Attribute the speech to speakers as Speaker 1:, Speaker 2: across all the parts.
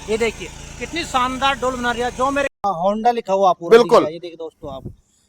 Speaker 1: ये देखिए कितनी शानदार डोल बना रही है, जो मेरे
Speaker 2: होंडा लिखा हुआ पूरा
Speaker 3: बिल्कुल।
Speaker 2: ये देखिए दोस्तों आप।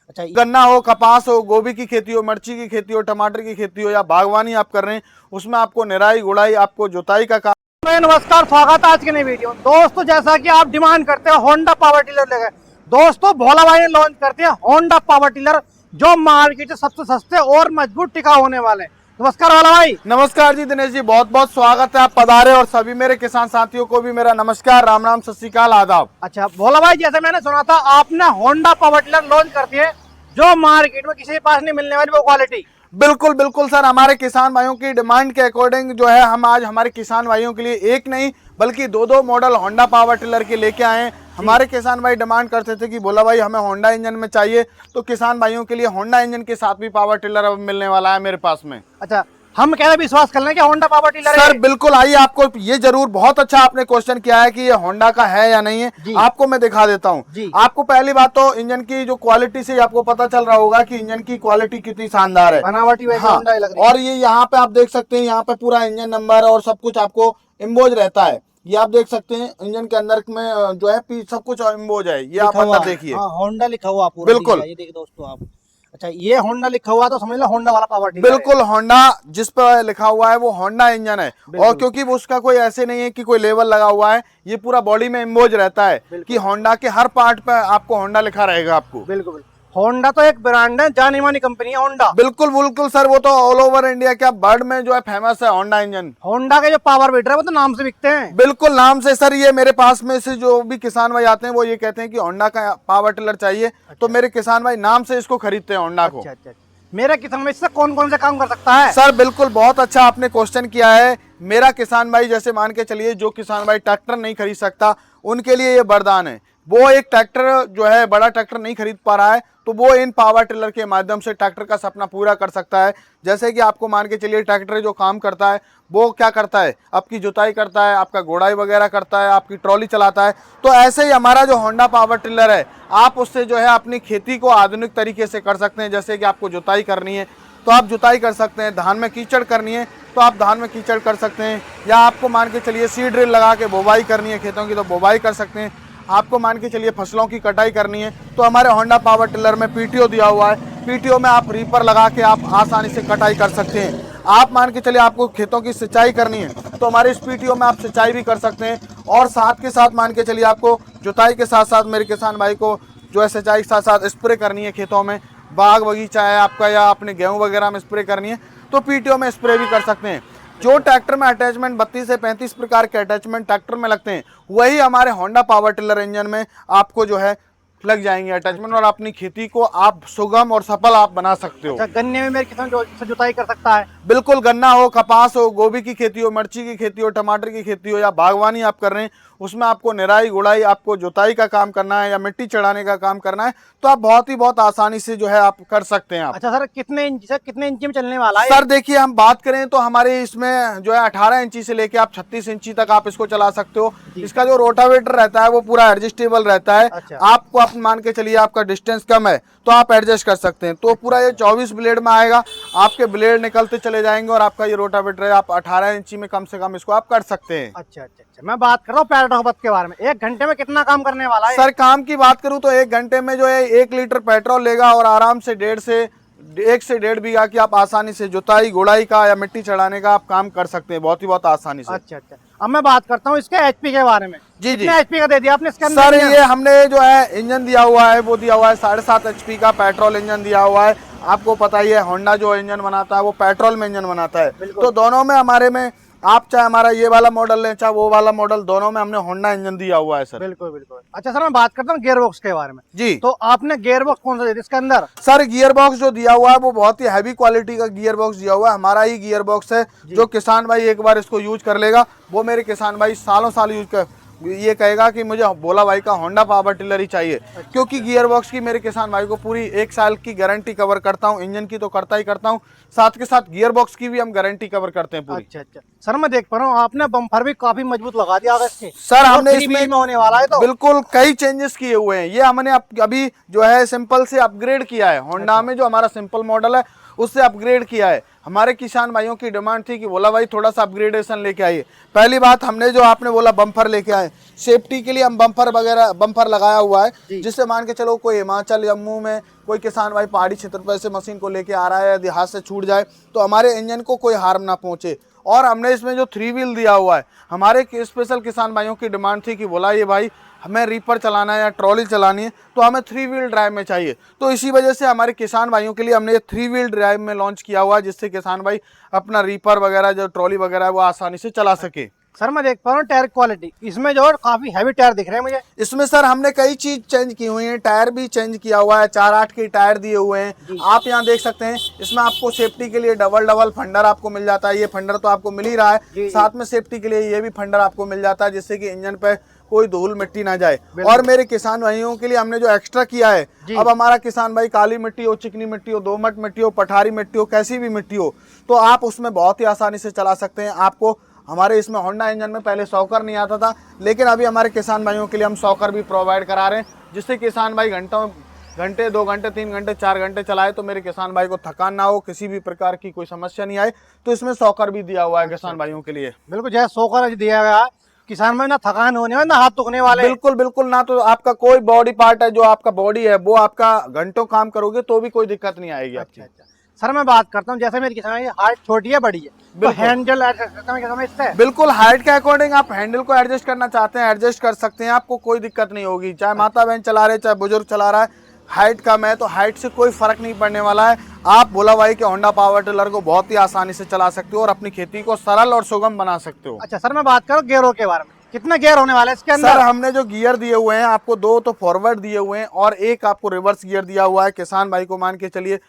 Speaker 2: अच्छा
Speaker 3: गन्ना हो, कपास हो, गोभी की खेती हो, मिर्ची की खेती हो, टमाटर की खेती हो या बागवानी आप कर रहे हैं, उसमें आपको निराई गुड़ाई, आपको जुताई का काम।
Speaker 1: नमस्कार, स्वागत है आज के नई वीडियो। दोस्तों जैसा कि आप डिमांड करते हैं होंडा पावर टिलर लेकर, दोस्तों भोला भाई ने लॉन्च करते हैं होंडा पावर टिलर, जो मार्केट से सबसे सस्ते और मजबूत टिकाऊ होने वाले हैं। नमस्कार भोला भाई।
Speaker 3: नमस्कार जी दिनेश जी, बहुत बहुत स्वागत है, आप पधारे। और सभी मेरे किसान साथियों को भी मेरा नमस्कार, राम राम, सत श्री अकाल, आदाब।
Speaker 1: अच्छा भोला भाई, जैसे मैंने सुना था आपने होंडा पावर टिलर लॉन्च करती है, जो मार्केट में किसी के पास नहीं मिलने वाली वो क्वालिटी।
Speaker 3: बिल्कुल बिल्कुल सर, हमारे किसान भाइयों की डिमांड के अकॉर्डिंग जो है हम आज हमारे किसान भाइयों के लिए एक नहीं बल्कि दो मॉडल होंडा पावर टिलर के लेके आए हैं। हमारे किसान भाई डिमांड करते थे कि बोला भाई हमें होंडा इंजन में चाहिए, तो किसान भाइयों के लिए होंडा इंजन के साथ भी पावर टिलर अब मिलने वाला है मेरे पास में।
Speaker 1: अच्छा, हम क्या विश्वास कर लें कि होंडा पावर टिलर
Speaker 3: सर बिल्कुल, आइए आपको ये जरूर, बहुत अच्छा आपने क्वेश्चन किया है कि ये होंडा का है या नहीं है। आपको मैं दिखा देता हूँ। आपको पहली बात तो इंजन की जो क्वालिटी से आपको पता चल रहा होगा कि इंजन की क्वालिटी कितनी शानदार है,
Speaker 1: बनावटी
Speaker 3: हाँ।
Speaker 1: लग रही है।
Speaker 3: और ये यहाँ पे आप देख सकते हैं, यहाँ पे पूरा इंजन नंबर और सब कुछ आपको इम्बोज रहता है। ये आप देख सकते हैं इंजन के अंदर में जो है सब कुछ इम्बोज है, ये आप अंदर देखिए।
Speaker 2: होंडा लिखा हुआ पूरा
Speaker 3: बिल्कुल।
Speaker 2: ये देखिए दोस्तों आप। अच्छा ये होंडा लिखा हुआ तो समझ लो होंडा वाला पावर टिलर।
Speaker 3: बिल्कुल, होंडा जिस पर लिखा हुआ है वो होंडा इंजन है। और क्योंकि वो उसका कोई ऐसे नहीं है कि कोई लेवल लगा हुआ है, ये पूरा बॉडी में इम्बोज रहता है कि होंडा के हर पार्ट पे आपको होंडा लिखा रहेगा आपको।
Speaker 1: बिल्कुल, होंडा तो एक ब्रांड है, जानी मानी कंपनी है होंडा।
Speaker 3: बिल्कुल बिल्कुल सर, वो तो ऑल ओवर इंडिया क्या वर्ल्ड में जो है फेमस है होंडा इंजन।
Speaker 1: होंडा के जो पावर वीडर है वो तो नाम से बिकते हैं।
Speaker 3: बिल्कुल नाम से सर। ये मेरे पास में से जो भी किसान भाई आते हैं वो ये कहते हैं कि होंडा का पावर टिलर चाहिए। अच्छा। तो मेरे किसान भाई नाम से इसको खरीदते हैं होंडा को।
Speaker 1: अच्छा। मेरा किसान भाई इससे कौन कौन से काम कर सकता है?
Speaker 3: सर बिल्कुल, बहुत अच्छा आपने क्वेश्चन किया है। मेरा किसान भाई जैसे मान के चलिए, जो किसान भाई ट्रैक्टर नहीं खरीद सकता उनके लिए ये वरदान है। वो एक ट्रैक्टर जो है, बड़ा ट्रैक्टर नहीं खरीद पा रहा है, तो वो इन पावर टिलर के माध्यम से ट्रैक्टर का सपना पूरा कर सकता है। जैसे कि आपको मान के चलिए, ट्रैक्टर जो काम करता है वो क्या करता है, आपकी जुताई करता है, आपका गोड़ाई वगैरह करता है, आपकी ट्रॉली चलाता है। तो ऐसे ही हमारा जो होंडा पावर टिलर है, आप उससे जो है अपनी खेती को आधुनिक तरीके से कर सकते हैं। जैसे कि आपको जुताई करनी है तो आप जुताई कर सकते हैं, धान में कीचड़ करनी है तो आप धान में कीचड़ कर सकते हैं, या आपको मान के चलिए सीड ड्रिल लगा के बोवाई करनी है खेतों की तो बोवाई कर सकते हैं। आपको मान के चलिए फसलों की कटाई करनी है तो हमारे होंडा पावर टिलर में पीटीओ दिया हुआ है। पीटीओ में आप रीपर लगा के आप आसानी से कटाई कर सकते हैं। आप मान के चलिए आपको खेतों की सिंचाई करनी है तो हमारे इस पीटीओ में आप सिंचाई भी कर सकते हैं। और साथ के साथ मान के चलिए आपको जुताई के साथ साथ मेरे किसान भाई को जो है सिंचाई के साथ साथ स्प्रे करनी है खेतों में, बाग बगीचा है आपका या अपने गेहूँ वगैरह में स्प्रे करनी है तो पीटीओ में स्प्रे भी कर सकते हैं। जो ट्रैक्टर में अटैचमेंट 32 से 35 प्रकार के अटैचमेंट ट्रैक्टर में लगते हैं, वही हमारे होंडा पावर टिलर इंजन में आपको जो है लग जाएंगे अटैचमेंट, और अपनी खेती को आप सुगम और सफल आप बना सकते हो।
Speaker 1: अच्छा, गन्ने में मेरे किसान जो जुताई कर सकता है?
Speaker 3: बिल्कुल, गन्ना हो, कपास हो, गोभी की खेती हो, मिर्ची की खेती हो, टमाटर की खेती हो या बागवानी आप कर रहे हैं, उसमें आपको निराई गुड़ाई, आपको जुताई का काम करना है या मिट्टी चढ़ाने का काम करना है, तो आप बहुत आसानी से जो है आप कर सकते हैं आप।
Speaker 1: अच्छा सर, कितने इंची में चलने वाला है?
Speaker 3: सर देखिए, हम बात करें तो हमारे इसमें जो है 18 इंची से लेके आप 36 इंची तक आप इसको चला सकते हो। इसका जो रोटावेटर रहता है वो पूरा एडजस्टेबल रहता है।
Speaker 1: अच्छा।
Speaker 3: आपको आप मान के चलिए आपका डिस्टेंस कम है तो आप एडजस्ट कर सकते हैं। तो पूरा ये 24 ब्लेड में आएगा, आपके ब्लेड निकलते चले जाएंगे और आपका ये रोटावेटर है, आप 18 इंची में कम से कम इसको आप कर सकते हैं।
Speaker 1: अच्छा। मैं बात कर रहा हूँ पेट्रोल के बारे में, 1 घंटे में कितना काम करने वाला है?
Speaker 3: सर काम की बात करूं तो 1 घंटे में जो है 1 लीटर पेट्रोल लेगा और आराम से 1 से 1.5 बीघा की आप आसानी से जुताई गुड़ाई का या मिट्टी चढ़ाने का आप काम कर सकते हैं बहुत आसानी से।
Speaker 1: अच्छा। अब मैं बात करता हूँ इसके एचपी के बारे में।
Speaker 3: जी।
Speaker 1: एचपी का दे दिया आपने इसके अंदर?
Speaker 3: सर ये हमने जो है इंजन दिया हुआ है वो दिया हुआ है 7.5 HP का पेट्रोल इंजन दिया हुआ है। आपको पता ही है होंडा जो इंजन बनाता है वो पेट्रोल में इंजन बनाता है, तो दोनों में हमारे में आप चाहे हमारा ये वाला मॉडल लें चाहे वो वाला मॉडल, दोनों में हमने होंडा इंजन दिया हुआ है सर।
Speaker 1: बिल्कुल। अच्छा सर, मैं बात करता हूँ गियर बॉक्स के बारे में।
Speaker 3: जी।
Speaker 1: तो आपने गियर बॉक्स कौन सा दिया इसके अंदर?
Speaker 3: सर गियर बॉक्स जो दिया हुआ है वो बहुत ही हैवी क्वालिटी का गियर बॉक्स दिया हुआ है। हमारा ही गियर बॉक्स है, जो किसान भाई एक बार इसको यूज कर लेगा वो मेरे किसान भाई सालों साल यूज कर ये कहेगा कि मुझे भोला भाई का होंडा पावर टिलर ही चाहिए। अच्छा। क्योंकि गियर बॉक्स की मेरे किसान भाई को पूरी 1 साल की गारंटी कवर करता हूँ। इंजन की तो करता ही करता हूँ, साथ के साथ गियर बॉक्स की भी हम गारंटी कवर करते हैं पूरी।
Speaker 1: अच्छा। सर मैं देख पा रहा हूँ आपने बम्पर भी काफी मजबूत लगा दिया आगे से।
Speaker 3: सर हमने
Speaker 1: 3
Speaker 3: इसमें
Speaker 1: में होने वाला है तो
Speaker 3: बिल्कुल कई चेंजेस किए हुए हैं। ये हमने अभी जो है सिंपल से अपग्रेड किया है। होंडा में जो हमारा सिंपल मॉडल है उससे अपग्रेड किया है। हमारे किसान भाइयों की डिमांड थी कि बोला भाई थोड़ा सा अपग्रेडेशन लेके आइए। पहली बात हमने जो आपने बोला बम्पर लेके आए, सेफ्टी के लिए हम बम्पर लगाया हुआ है, जिससे मान के चलो कोई हिमाचल जम्मू में कोई किसान भाई पहाड़ी क्षेत्र पर से मशीन को लेके आ रहा है, यदि हाथ से छूट जाए तो हमारे इंजन को कोई हार्म ना पहुंचे। और हमने इसमें जो 3 व्हील दिया हुआ है, हमारे स्पेशल किसान भाइयों की डिमांड थी कि बोला ये भाई हमें रीपर चलाना है या ट्रॉली चलानी है तो हमें 3 व्हील ड्राइव में चाहिए। तो इसी वजह से हमारे किसान भाइयों के लिए हमने ये 3 व्हील ड्राइव में लॉन्च किया हुआ है, जिससे किसान भाई अपना रीपर वगैरह जो ट्रॉली वगैरह है वो आसानी से चला सके।
Speaker 1: सर मैं देख पा रहा हूँ टायर क्वालिटी इसमें जो है काफी हैवी टायर दिख रहे हैं मुझे।
Speaker 3: इसमें सर हमने कई चीज चेंज की हुई है। टायर भी चेंज किया हुआ है, 4/8 के टायर दिए हुए हैं। आप यहाँ देख सकते हैं इसमें आपको सेफ्टी के लिए डबल फंडर आपको मिल जाता है। ये फंडर तो आपको मिल ही रहा है, साथ में सेफ्टी के लिए ये भी फंडर आपको मिल जाता है, जिससे कि इंजन पे कोई धूल मिट्टी ना जाए। और मेरे किसान भाइयों के लिए हमने जो एक्स्ट्रा किया है, अब हमारा किसान भाई काली मिट्टी हो, चिकनी मिट्टी हो, दोमट मिट्टी हो, पठारी मिट्टी हो, कैसी भी मिट्टी हो, तो आप उसमें बहुत ही आसानी से चला सकते हैं। आपको हमारे इसमें होंडा इंजन में पहले सॉकर नहीं आता था, लेकिन अभी हमारे किसान भाइयों के लिए हम सॉकर भी प्रोवाइड करा रहे हैं, जिससे किसान भाई घंटे 2 घंटे 3 घंटे 4 घंटे चलाए तो मेरे किसान भाई को थकान ना हो, किसी भी प्रकार की कोई समस्या नहीं आए। तो इसमें सॉकर भी दिया हुआ है किसान भाइयों के लिए।
Speaker 1: बिल्कुल जैसे सॉकर दिया गया है, किसान भाई ना थकान होने वाला ना हाथ दुखने वाले।
Speaker 3: बिल्कुल बिल्कुल, ना तो आपका कोई बॉडी पार्ट है जो आपका बॉडी है वो आपका घंटों काम करोगे तो भी कोई दिक्कत नहीं आएगी आपकी।
Speaker 1: सर मैं बात करता हूँ जैसे मेरी किसान हाइट छोटी है बड़ी है, तो हैंडल एडजस्ट करना इससे
Speaker 3: बिल्कुल हाइट के अकॉर्डिंग आप हैंडल को एडजस्ट करना चाहते हैं एडजस्ट कर सकते हैं, आपको कोई दिक्कत नहीं होगी। चाहे माता बहन चला रहे चाहे बुजुर्ग चला रहा है, हाइट कम है तो हाइट से कोई फर्क नहीं पड़ने वाला है। आप भोला भाई के होंडा पावर टिलर को बहुत ही आसानी से चला सकते हो और अपनी खेती को सरल और सुगम बना सकते हो।
Speaker 1: अच्छा सर मैं बात करूँ गियरों के बारे में, कितना गियर होने वाला है इसके अंदर?
Speaker 3: सर हमने जो गियर दिए हुए हैं आपको 2 तो फॉरवर्ड दिए हुए हैं और 1 आपको रिवर्स गियर दिया हुआ है। किसान भाई को मान के चलिए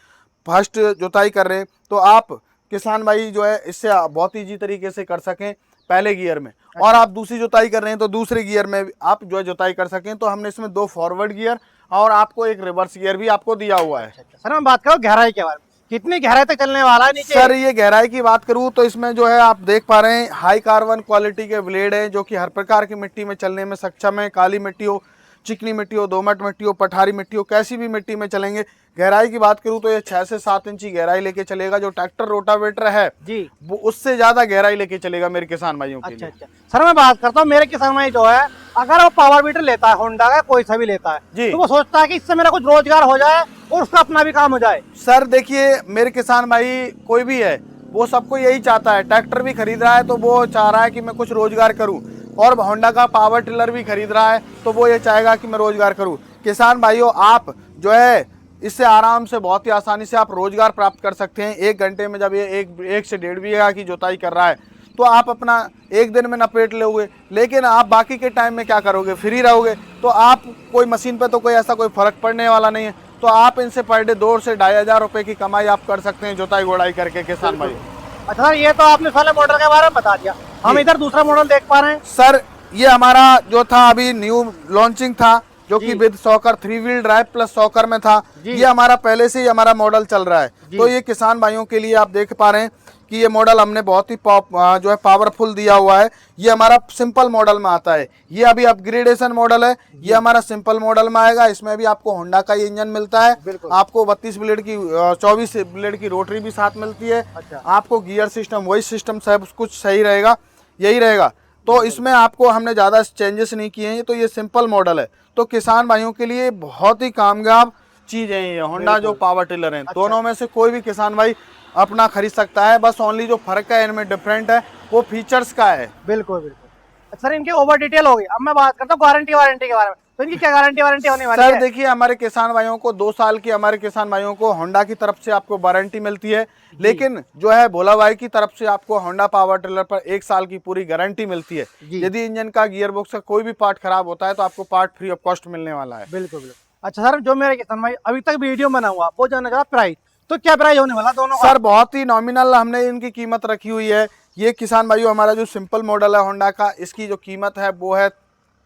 Speaker 3: फर्स्ट जुताई कर रहे हैं तो आप किसान भाई जो है इससे बहुत ईजी तरीके से कर सकें पहले गियर में, और आप दूसरी जुताई कर रहे हैं तो दूसरे गियर में आप जो है जुताई कर सकें। तो हमने इसमें 2 फॉरवर्ड गियर और आपको 1 रिवर्स गियर भी आपको दिया हुआ है।
Speaker 1: सर मैं बात करूँ गहराई के बारे में, कितनी गहराई तक चलने वाला है नीचे?
Speaker 3: सर ये गहराई की बात करूँ तो इसमें जो है आप देख पा रहे हैं हाई कार्बन क्वालिटी के ब्लेड है, जो कि हर प्रकार की मिट्टी में चलने में सक्षम है। काली मिट्टी हो, चिकनी मिट्टी हो, दोमट मिट्टी हो, पठारी मिट्टी हो, कैसी भी मिट्टी में चलेंगे। गहराई की बात करूं तो ये 6 से 7 इंची गहराई लेके चलेगा। जो ट्रैक्टर रोटावेटर है जी वो उससे ज्यादा गहराई लेके चलेगा मेरे किसान भाइयों के लिए।
Speaker 1: अच्छा सर मैं बात करता हूँ मेरे किसान भाई जो है अगर वो पावर मीटर लेता है होंडा का कोई सा भी लेता है जी, तो वो सोचता है कि इससे मेरा कुछ रोजगार हो जाए और उसका अपना भी काम हो जाए।
Speaker 3: सर देखिए मेरे किसान भाई कोई भी है वो सबको यही चाहता है, ट्रैक्टर भी खरीद रहा है तो वो चाह रहा है कि मैं कुछ रोजगार करूं, और होंडा का पावर टिलर भी खरीद रहा है तो वो ये चाहेगा कि मैं रोजगार करूं। किसान भाइयों आप जो है इससे आराम से बहुत ही आसानी से आप रोजगार प्राप्त कर सकते हैं। 1 घंटे में जब ये 1 से 1.5 बीघा की जुताई कर रहा है तो आप अपना 1 दिन में नपेट लोगे, लेकिन आप बाकी के टाइम में क्या करोगे, फ्री रहोगे। तो आप कोई मशीन पे तो कोई ऐसा कोई फर्क पड़ने वाला नहीं है, तो आप इनसे पर डे 2 से 2,500 रुपए की कमाई आप कर सकते हैं जुताई गोड़ाई करके किसान भाई।
Speaker 1: अच्छा सर ये तो आपने सारे मॉडल के बारे में बता दिया, हम इधर दूसरा मॉडल देख पा रहे हैं।
Speaker 3: सर ये हमारा जो था अभी न्यू लॉन्चिंग था जो कि with soccer 3 wheel drive plus soccer में था। ये हमारा पहले से ही हमारा मॉडल चल रहा है, तो ये किसान भाइयों के लिए आप देख पा रहे हैं कि ये मॉडल हमने बहुत ही जो है पावरफुल दिया हुआ है। ये हमारा सिंपल मॉडल में आता है, ये अभी अपग्रेडेशन मॉडल है, ये हमारा सिंपल मॉडल में आएगा। इसमें भी आपको होंडा का इंजन मिलता है, आपको 32 ब्लेड की 24 ब्लेड की रोटरी भी साथ मिलती है। आपको गियर सिस्टम वही सिस्टम सब कुछ सही रहेगा, यही रहेगा। तो इसमें आपको हमने ज़्यादा चेंजेस नहीं किए हैं, तो ये सिंपल मॉडल है। तो किसान भाइयों के लिए बहुत ही कामयाब चीज़ है ये होंडा जो पावर टिलर हैं। दोनों में से कोई भी किसान भाई अपना खरीद सकता है, बस ओनली जो फर्क है इनमें डिफरेंट है वो फीचर्स का है।
Speaker 1: बिल्कुल बिल्कुल। सर इनके ओवर डिटेल हो गई, अब मैं बात करता हूँ गारंटी वारंटी के बारे में, तो इनकी क्या गारंटी वारंटी होने वाली है?
Speaker 3: सर देखिए हमारे किसान भाइयों को 2 साल की हमारे किसान भाइयों को होंडा की तरफ से आपको वारंटी मिलती है, लेकिन जो है भोला भाई की तरफ से आपको होंडा पावर टिलर पर 1 साल की पूरी गारंटी मिलती है। यदि इंजन का गियर बॉक्स का कोई भी पार्ट खराब होता है तो आपको पार्ट फ्री ऑफ कॉस्ट मिलने वाला है।
Speaker 1: बिल्कुल बिल्कुल। अच्छा सर जो मेरे किसान भाई अभी तक वीडियो बना हुआ वो जानना चाहता प्राइस, तो क्या प्राइस होने वाला दोनों का?
Speaker 3: सर बहुत ही नॉमिनल हमने इनकी कीमत रखी हुई है। ये किसान भाइयों हमारा जो सिंपल मॉडल है होंडा का, इसकी जो कीमत है वो है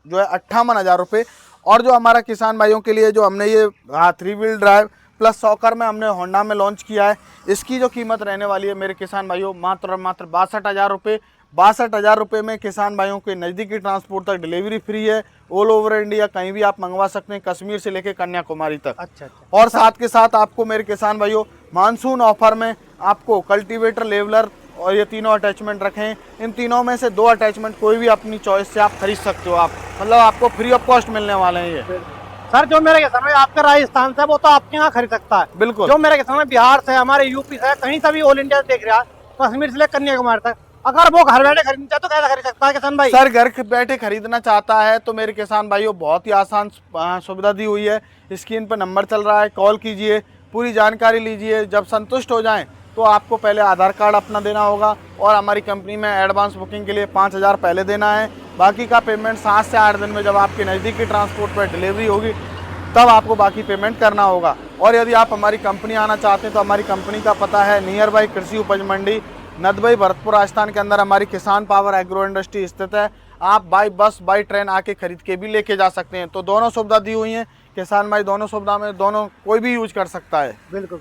Speaker 3: जो है 58,000 रुपये। और जो हमारा किसान भाइयों के लिए जो हमने ये 3 व्हील ड्राइव प्लस सॉकर में हमने होंडा में लॉन्च किया है, इसकी जो कीमत रहने वाली है मेरे किसान भाइयों मात्र 62,000 रुपये। 62,000 रुपये में किसान भाइयों के नज़दीकी ट्रांसपोर्ट तक डिलीवरी फ्री है। ऑल ओवर इंडिया कहीं भी आप मंगवा सकते हैं, कश्मीर से लेकर कन्याकुमारी तक।
Speaker 1: अच्छा अच्छा।
Speaker 3: और साथ के साथ आपको मेरे किसान भाइयों मानसून ऑफर में आपको कल्टीवेटर, लेवलर और ये तीनों अटैचमेंट रखें। इन तीनों में से 2 अटैचमेंट कोई भी अपनी चॉइस से आप खरीद सकते हो। आप मतलब आपको फ्री ऑफ कॉस्ट मिलने वाले हैं ये।
Speaker 1: सर जो मेरे किसान भाई आपका राजस्थान से है, वो तो आपके यहाँ खरीद सकता है।
Speaker 3: बिल्कुल।
Speaker 1: जो मेरे किसान भाई बिहार से, हमारे यूपी से, कहीं से भी ऑल इंडिया देख रहा है, कश्मीर से लेकर कन्याकुमारी तक, अगर वो घर बैठे खरीदना चाहे तो कैसे खरीद सकता है किसान भाई?
Speaker 3: सर घर बैठे खरीदना चाहता है तो मेरे किसान भाइयों बहुत ही आसान सुविधा दी हुई है। स्क्रीन पर नंबर चल रहा है, कॉल कीजिए, पूरी जानकारी लीजिए। जब संतुष्ट हो जाएं तो आपको पहले आधार कार्ड अपना देना होगा और हमारी कंपनी में एडवांस बुकिंग के लिए 5,000 पहले देना है। बाकी का पेमेंट 7 से 8 दिन में जब आपके नज़दीकी ट्रांसपोर्ट पर डिलीवरी होगी तब आपको बाकी पेमेंट करना होगा। और यदि आप हमारी कंपनी आना चाहते हैं तो हमारी कंपनी का पता है नियर बाई कृषि उपज मंडी, नदबई, भरतपुर, राजस्थान के अंदर हमारी किसान पावर एग्रो इंडस्ट्री स्थित है। आप बाई बस, बाई ट्रेन आके खरीद के भी लेके जा सकते हैं। तो दोनों सुविधा दी हुई हैं किसान भाई, दोनों सुविधा में दोनों कोई भी यूज कर सकता है।
Speaker 1: बिल्कुल।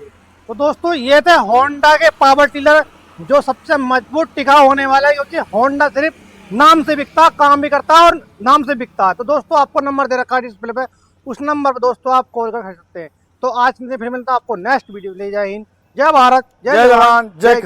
Speaker 1: तो दोस्तों ये थे होंडा के पावर टिलर, जो सबसे मजबूत टिकाऊ होने वाला है, क्योंकि होंडा सिर्फ नाम से बिकता, काम भी करता है और नाम से बिकता है। तो दोस्तों आपको नंबर दे रखा है डिस्प्ले पे, उस नंबर पर दोस्तों आप कॉल कर सकते हैं। तो आज से फिर मिलता है आपको नेक्स्ट वीडियो ले। जय हिंद, जय भारत,
Speaker 3: जय जवान, जय